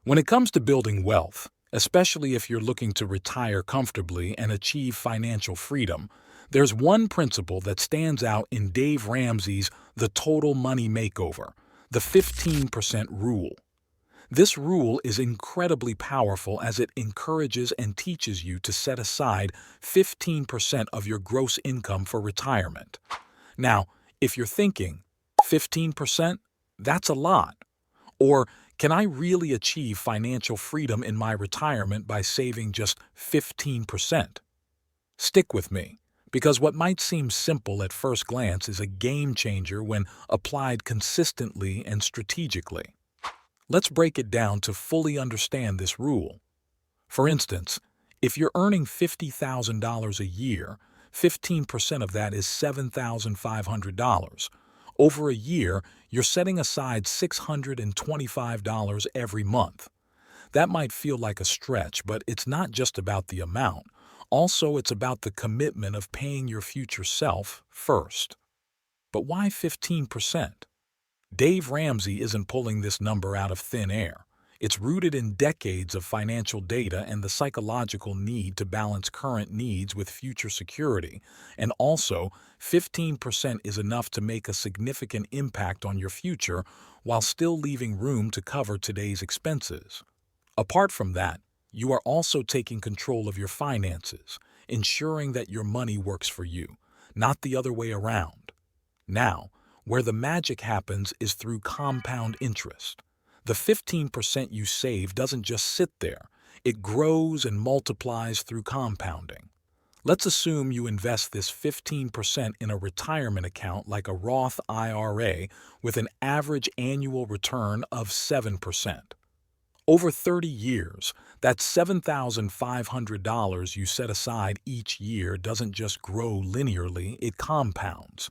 When it comes to building wealth, especially if you're looking to retire comfortably and achieve financial freedom, there's one principle that stands out in Dave Ramsey's The Total Money Makeover, the 15% rule. This rule is incredibly powerful as it encourages and teaches you to set aside 15% of your gross income for retirement. Now, if you're thinking, 15%? That's a lot. Or can I really achieve financial freedom in my retirement by saving just 15%? Stick with me, because what might seem simple at first glance is a game changer when applied consistently and strategically. Let's break it down to fully understand this rule. For instance, if you're earning $50,000 a year, 15% of that is $7,500. Over a year, you're setting aside $625 every month. That might feel like a stretch, but it's not just about the amount. Also, it's about the commitment of paying your future self first. But why 15%? Dave Ramsey isn't pulling this number out of thin air. It's rooted in decades of financial data and the psychological need to balance current needs with future security. And also, 15% is enough to make a significant impact on your future while still leaving room to cover today's expenses. Apart from that, you are also taking control of your finances, ensuring that your money works for you, not the other way around. Now, where the magic happens is through compound interest. The 15% you save doesn't just sit there. It grows and multiplies through compounding. Let's assume you invest this 15% in a retirement account like a Roth IRA with an average annual return of 7%. Over 30 years, that $7,500 you set aside each year doesn't just grow linearly, it compounds.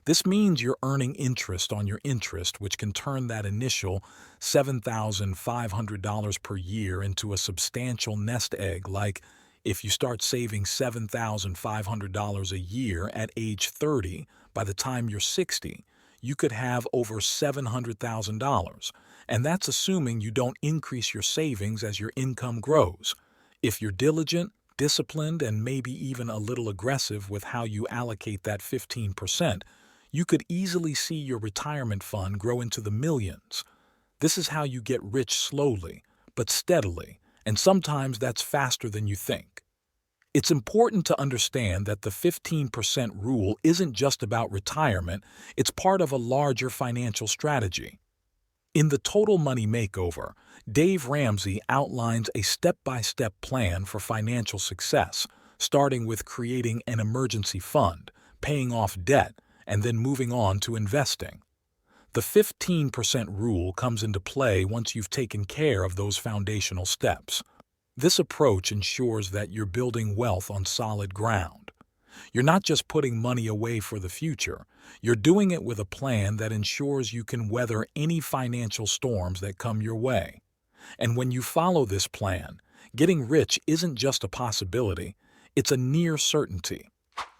This means you're earning interest on your interest, which can turn that initial $7,500 per year into a substantial nest egg. Like if you start saving $7,500 a year at age 30, by the time you're 60, you could have over $700,000. And that's assuming you don't increase your savings as your income grows. If you're diligent, disciplined, and maybe even a little aggressive with how you allocate that 15%, you could easily see your retirement fund grow into the millions. This is how you get rich slowly, but steadily, and sometimes that's faster than you think. It's important to understand that the 15% rule isn't just about retirement, it's part of a larger financial strategy. In the Total Money Makeover, Dave Ramsey outlines a step-by-step plan for financial success, starting with creating an emergency fund, paying off debt, and then moving on to investing. The 15% rule comes into play once you've taken care of those foundational steps. This approach ensures that you're building wealth on solid ground. You're not just putting money away for the future, you're doing it with a plan that ensures you can weather any financial storms that come your way. And when you follow this plan, getting rich isn't just a possibility, it's a near certainty.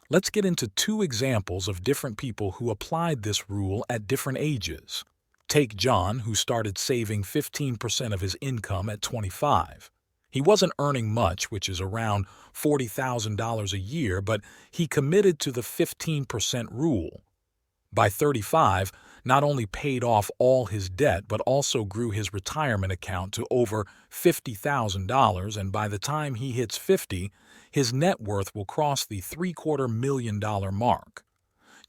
Let's get into two examples of different people who applied this rule at different ages. Take John, who started saving 15% of his income at 25. He wasn't earning much, which is around $40,000 a year, but he committed to the 15% rule. By 35, not only paid off all his debt, but also grew his retirement account to over $50,000, and by the time he hits 50, his net worth will cross the $750,000 mark.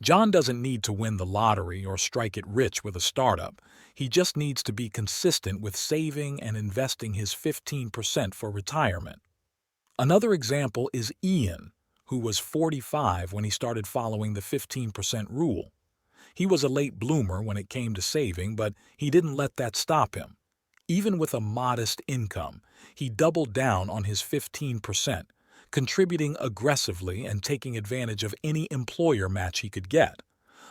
John doesn't need to win the lottery or strike it rich with a startup. He just needs to be consistent with saving and investing his 15% for retirement. Another example is Ian, who was 45 when he started following the 15% rule. He was a late bloomer when it came to saving, but he didn't let that stop him. Even with a modest income, he doubled down on his 15%, contributing aggressively and taking advantage of any employer match he could get.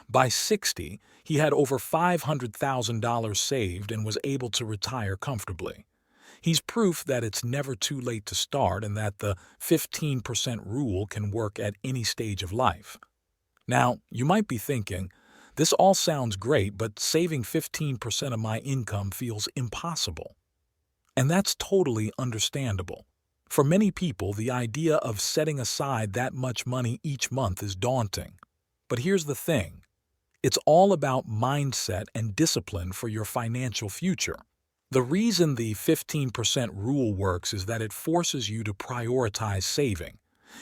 By 60, he had over $500,000 saved and was able to retire comfortably. He's proof that it's never too late to start and that the 15% rule can work at any stage of life. Now, you might be thinking, this all sounds great, but saving 15% of my income feels impossible. And that's totally understandable. For many people, the idea of setting aside that much money each month is daunting. But here's the thing. It's all about mindset and discipline for your financial future. The reason the 15% rule works is that it forces you to prioritize saving.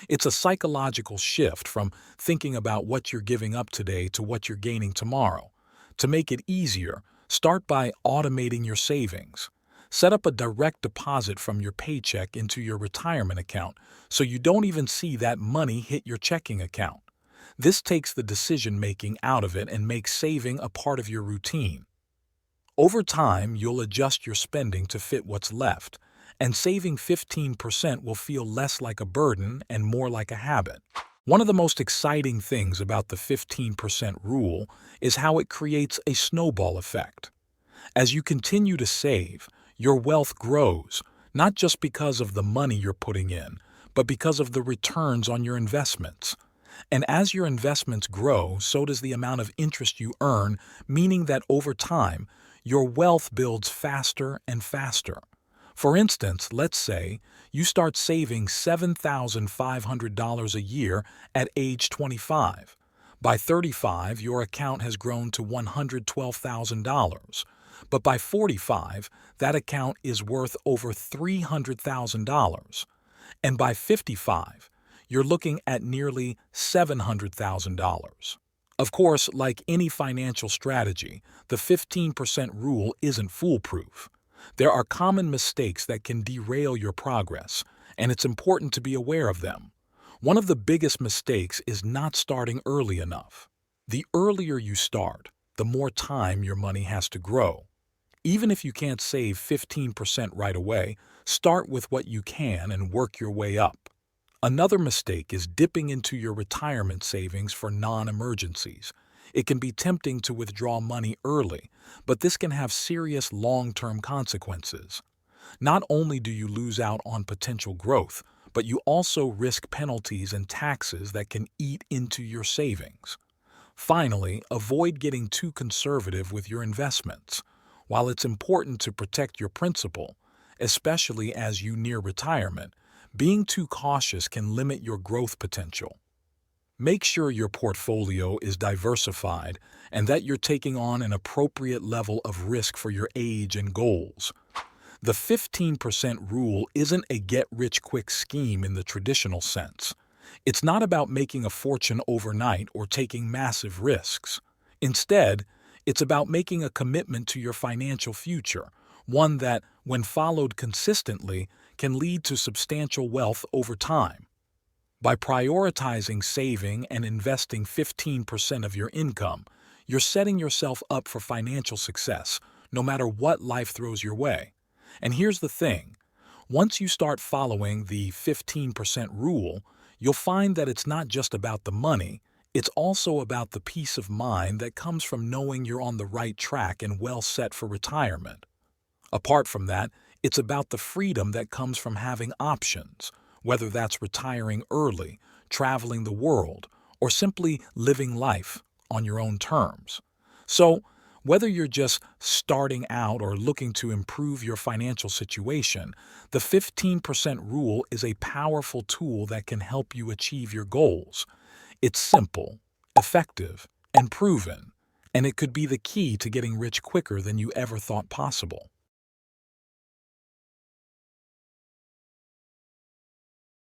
It's a psychological shift from thinking about what you're giving up today to what you're gaining tomorrow. To make it easier, start by automating your savings. Set up a direct deposit from your paycheck into your retirement account so you don't even see that money hit your checking account. This takes the decision-making out of it and makes saving a part of your routine. Over time, you'll adjust your spending to fit what's left, and saving 15% will feel less like a burden and more like a habit. One of the most exciting things about the 15% rule is how it creates a snowball effect. As you continue to save, your wealth grows, not just because of the money you're putting in, but because of the returns on your investments. And as your investments grow, so does the amount of interest you earn, meaning that over time, your wealth builds faster and faster. For instance, let's say you start saving $7,500 a year at age 25. By 35, your account has grown to $112,000. But by 45, that account is worth over $300,000. And by 55, you're looking at nearly $700,000. Of course, like any financial strategy, the 15% rule isn't foolproof. There are common mistakes that can derail your progress, and it's important to be aware of them. One of the biggest mistakes is not starting early enough. The earlier you start, the more time your money has to grow. Even if you can't save 15% right away, start with what you can and work your way up. Another mistake is dipping into your retirement savings for non-emergencies. It can be tempting to withdraw money early, but this can have serious long-term consequences. Not only do you lose out on potential growth, but you also risk penalties and taxes that can eat into your savings. Finally, avoid getting too conservative with your investments. While it's important to protect your principal, especially as you near retirement, being too cautious can limit your growth potential. Make sure your portfolio is diversified and that you're taking on an appropriate level of risk for your age and goals. The 15% rule isn't a get-rich-quick scheme in the traditional sense. It's not about making a fortune overnight or taking massive risks. Instead, it's about making a commitment to your financial future, one that, when followed consistently, can lead to substantial wealth over time. By prioritizing saving and investing 15% of your income, you're setting yourself up for financial success, no matter what life throws your way. And here's the thing. Once you start following the 15% rule, you'll find that it's not just about the money, it's also about the peace of mind that comes from knowing you're on the right track and well set for retirement. Apart from that, it's about the freedom that comes from having options, whether that's retiring early, traveling the world, or simply living life on your own terms. So, whether you're just starting out or looking to improve your financial situation, the 15% rule is a powerful tool that can help you achieve your goals. It's simple, effective, and proven, and it could be the key to getting rich quicker than you ever thought possible.